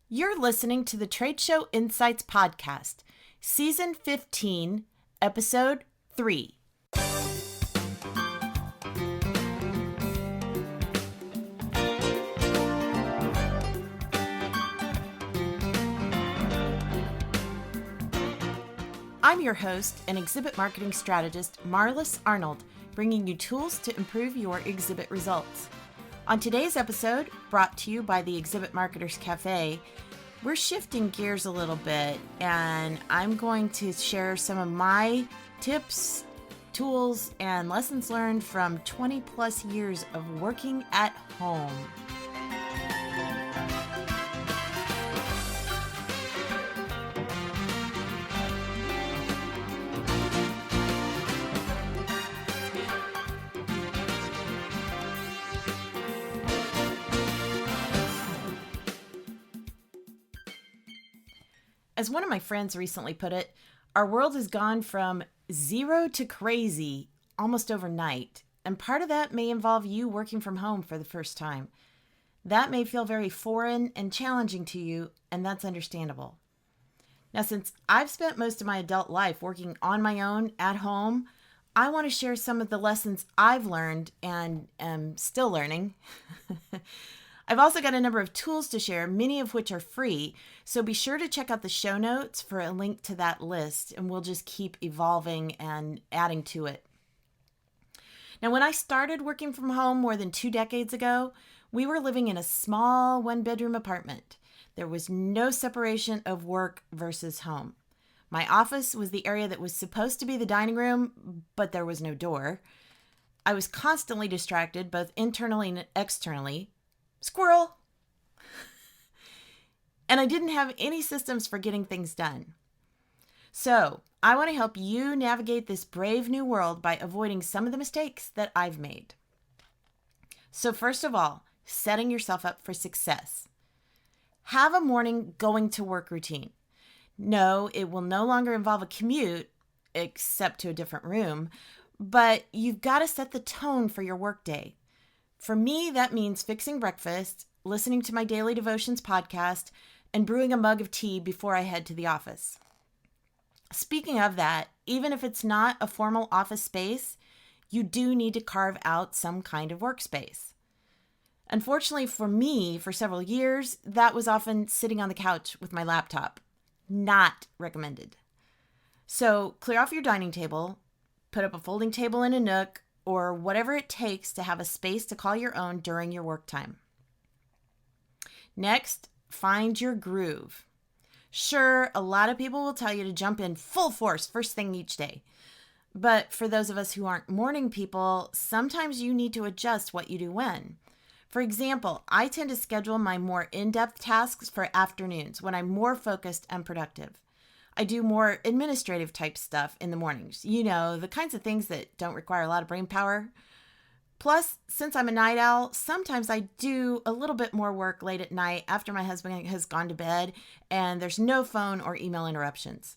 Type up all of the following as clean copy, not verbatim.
You're listening to the Trade Show Insights Podcast, Season 15, Episode 3. I'm your host and exhibit marketing strategist, Marlis Arnold, bringing you tools to improve your exhibit results. On today's episode, brought to you by the Exhibit Marketers Cafe, we're shifting gears a little bit, and I'm going to share some of my tips, tools, and lessons learned from 20 plus years of working at home. As one of my friends recently put it, our world has gone from zero to crazy almost overnight, and part of that may involve you working from home for the first time. That may feel very foreign and challenging to you, and that's understandable. Now, since I've spent most of my adult life working on my own at home, I want to share some of the lessons I've learned and am still learning. I've also got a number of tools to share, many of which are free, so be sure to check out the show notes for a link to that list, and we'll just keep evolving and adding to it. Now, when I started working from home more than 2 decades ago, we were living in a small one-bedroom apartment. There was no separation of work versus home. My office was the area that was supposed to be the dining room, but there was no door. I was constantly distracted, both internally and externally. Squirrel! And I didn't have any systems for getting things done. So I want to help you navigate this brave new world by avoiding some of the mistakes that I've made. So first of all, setting yourself up for success. Have a morning going to work routine. No, it will no longer involve a commute, except to a different room, but you've got to set the tone for your workday. For me, that means fixing breakfast, listening to my daily devotions podcast, and brewing a mug of tea before I head to the office. Speaking of that, even if it's not a formal office space, you do need to carve out some kind of workspace. Unfortunately for me, for several years, that was often sitting on the couch with my laptop. Not recommended. So clear off your dining table, put up a folding table in a nook, or whatever it takes to have a space to call your own during your work time. Next, find your groove. Sure, a lot of people will tell you to jump in full force first thing each day. But for those of us who aren't morning people, sometimes you need to adjust what you do when. For example, I tend to schedule my more in-depth tasks for afternoons when I'm more focused and productive. I do more administrative type stuff in the mornings. You know, the kinds of things that don't require a lot of brain power. Plus, since I'm a night owl, sometimes I do a little bit more work late at night after my husband has gone to bed and there's no phone or email interruptions.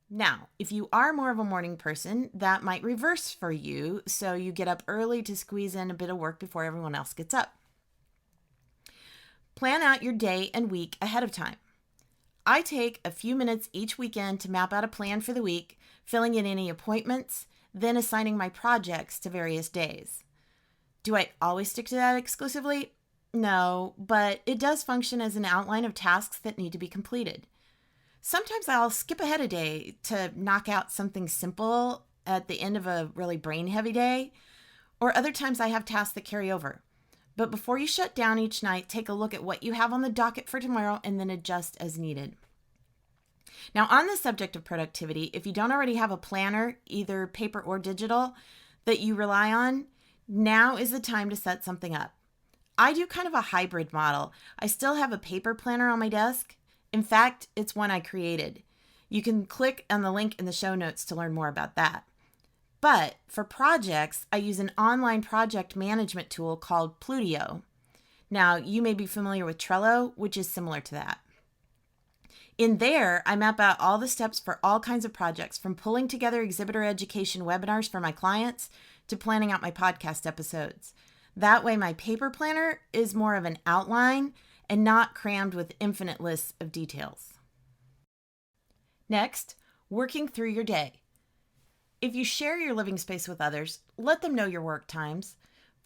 Now, if you are more of a morning person, that might reverse for you, so you get up early to squeeze in a bit of work before everyone else gets up. Plan out your day and week ahead of time. I take a few minutes each weekend to map out a plan for the week, filling in any appointments, then assigning my projects to various days. Do I always stick to that exclusively? No, but it does function as an outline of tasks that need to be completed. Sometimes I'll skip ahead a day to knock out something simple at the end of a really brain-heavy day, or other times I have tasks that carry over. But before you shut down each night, take a look at what you have on the docket for tomorrow and then adjust as needed. Now, on the subject of productivity, if you don't already have a planner, either paper or digital, that you rely on, now is the time to set something up. I do kind of a hybrid model. I still have a paper planner on my desk. In fact, it's one I created. You can click on the link in the show notes to learn more about that. But for projects, I use an online project management tool called Plutio. Now, you may be familiar with Trello, which is similar to that. In there, I map out all the steps for all kinds of projects, from pulling together exhibitor education webinars for my clients to planning out my podcast episodes. That way, my paper planner is more of an outline, and not crammed with infinite lists of details. Next, working through your day. If you share your living space with others, let them know your work times.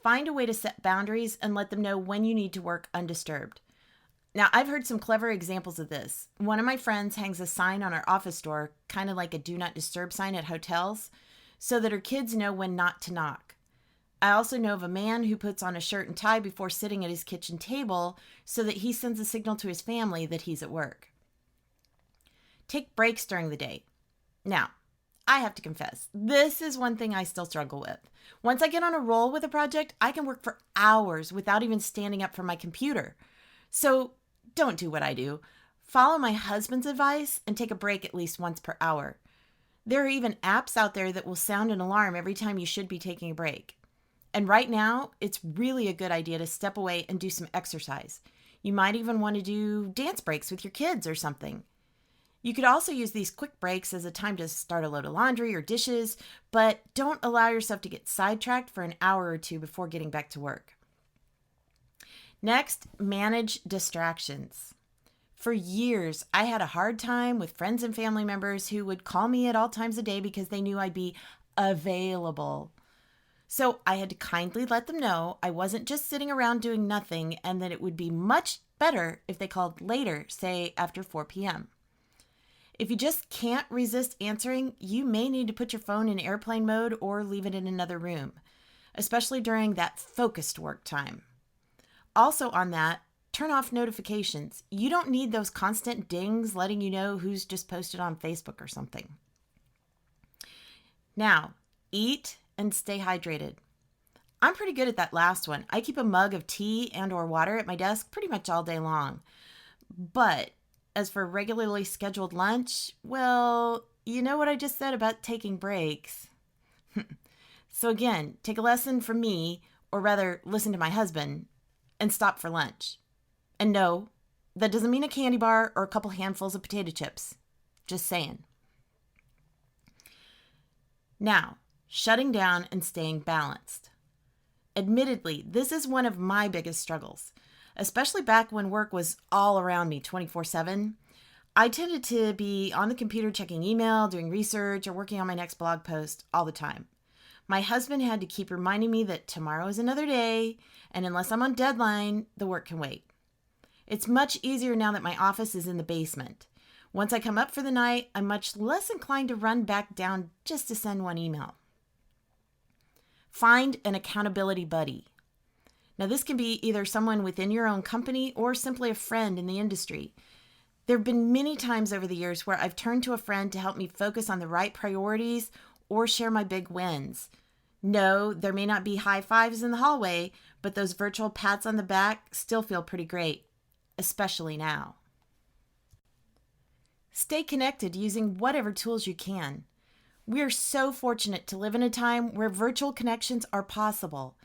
Find a way to set boundaries and let them know when you need to work undisturbed. Now, I've heard some clever examples of this. One of my friends hangs a sign on our office door, kind of like a do not disturb sign at hotels, so that her kids know when not to knock. I also know of a man who puts on a shirt and tie before sitting at his kitchen table so that he sends a signal to his family that he's at work. Take breaks during the day. Now, I have to confess, this is one thing I still struggle with. Once I get on a roll with a project, I can work for hours without even standing up from my computer. So don't do what I do. Follow my husband's advice and take a break at least once per hour. There are even apps out there that will sound an alarm every time you should be taking a break. And right now, it's really a good idea to step away and do some exercise. You might even want to do dance breaks with your kids or something. You could also use these quick breaks as a time to start a load of laundry or dishes, but don't allow yourself to get sidetracked for an hour or two before getting back to work. Next, manage distractions. For years, I had a hard time with friends and family members who would call me at all times of day because they knew I'd be available. So I had to kindly let them know I wasn't just sitting around doing nothing and that it would be much better if they called later, say after 4 p.m. If you just can't resist answering, you may need to put your phone in airplane mode or leave it in another room, especially during that focused work time. Also on that, turn off notifications. You don't need those constant dings letting you know who's just posted on Facebook or something. Now, eat and stay hydrated. I'm pretty good at that last one. I keep a mug of tea and or water at my desk pretty much all day long. But as for regularly scheduled lunch, well, you know what I just said about taking breaks. So again, take a lesson from me, or rather listen to my husband, and stop for lunch. And no, that doesn't mean a candy bar or a couple handfuls of potato chips. Just saying. Now, shutting down and staying balanced. Admittedly, this is one of my biggest struggles, especially back when work was all around me 24/7. I tended to be on the computer checking email, doing research, or working on my next blog post all the time. My husband had to keep reminding me that tomorrow is another day, and unless I'm on deadline, the work can wait. It's much easier now that my office is in the basement. Once I come up for the night, I'm much less inclined to run back down just to send one email. Find an accountability buddy. Now, this can be either someone within your own company or simply a friend in the industry. There have been many times over the years where I've turned to a friend to help me focus on the right priorities or share my big wins. No, there may not be high fives in the hallway, but those virtual pats on the back still feel pretty great, especially now. Stay connected using whatever tools you can. We are so fortunate to live in a time where virtual connections are possible.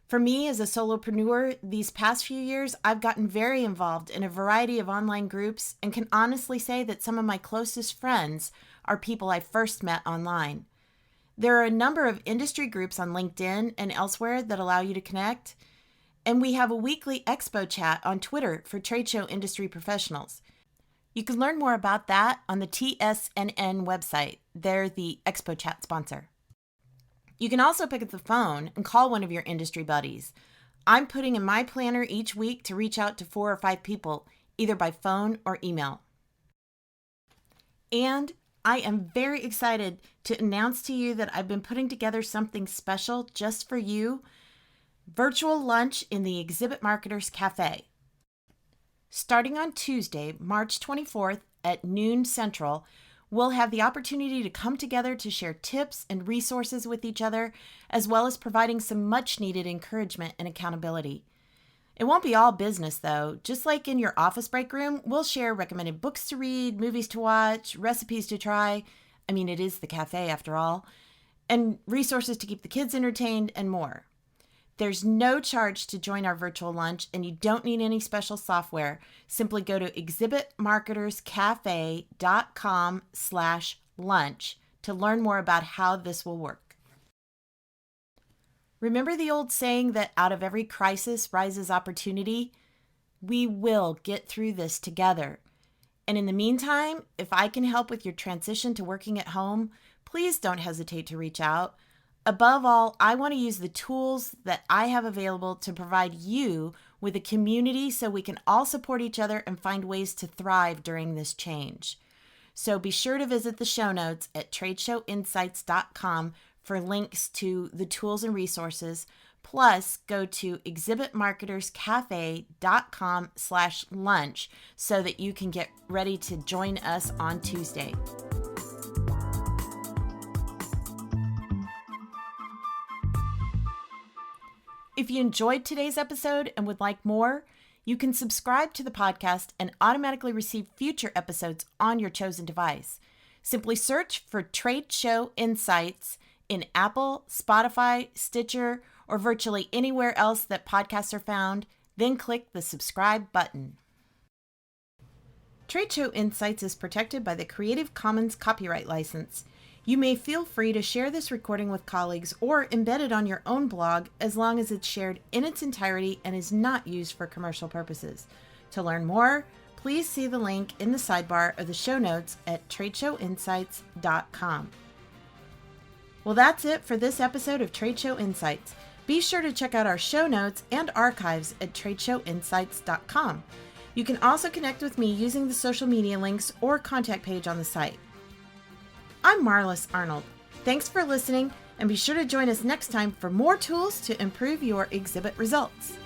For me as a solopreneur, these past few years, I've gotten very involved in a variety of online groups and can honestly say that some of my closest friends are people I first met online. There are a number of industry groups on LinkedIn and elsewhere that allow you to connect. And we have a weekly expo chat on Twitter for trade show industry professionals. You can learn more about that on the TSNN website. They're the expo chat sponsor. You can also pick up the phone and call one of your industry buddies. I'm putting in my planner each week to reach out to 4 or 5 people, either by phone or email. And I am very excited to announce to you that I've been putting together something special just for you. Virtual lunch in the Exhibit Marketers Cafe. Starting on Tuesday, March 24th at noon Central, we'll have the opportunity to come together to share tips and resources with each other, as well as providing some much-needed encouragement and accountability. It won't be all business, though. Just like in your office break room, we'll share recommended books to read, movies to watch, recipes to try. I mean, it is the cafe after all. And resources to keep the kids entertained and more. There's no charge to join our virtual lunch, and you don't need any special software. Simply go to exhibitmarketerscafe.com/lunch to learn more about how this will work. Remember the old saying that out of every crisis rises opportunity? We will get through this together. And in the meantime, if I can help with your transition to working at home, please don't hesitate to reach out. Above all, I want to use the tools that I have available to provide you with a community so we can all support each other and find ways to thrive during this change. So be sure to visit the show notes at tradeshowinsights.com for links to the tools and resources. Plus, go to exhibitmarketerscafe.com/lunch so that you can get ready to join us on Tuesday. If you enjoyed today's episode and would like more, you can subscribe to the podcast and automatically receive future episodes on your chosen device. Simply search for Trade Show Insights in Apple, Spotify, Stitcher, or virtually anywhere else that podcasts are found, then click the subscribe button. Trade Show Insights is protected by the Creative Commons copyright license. You may feel free to share this recording with colleagues or embed it on your own blog as long as it's shared in its entirety and is not used for commercial purposes. To learn more, please see the link in the sidebar of the show notes at tradeshowinsights.com. Well, that's it for this episode of Trade Show Insights. Be sure to check out our show notes and archives at tradeshowinsights.com. You can also connect with me using the social media links or contact page on the site. I'm Marlis Arnold. Thanks for listening, and be sure to join us next time for more tools to improve your exhibit results.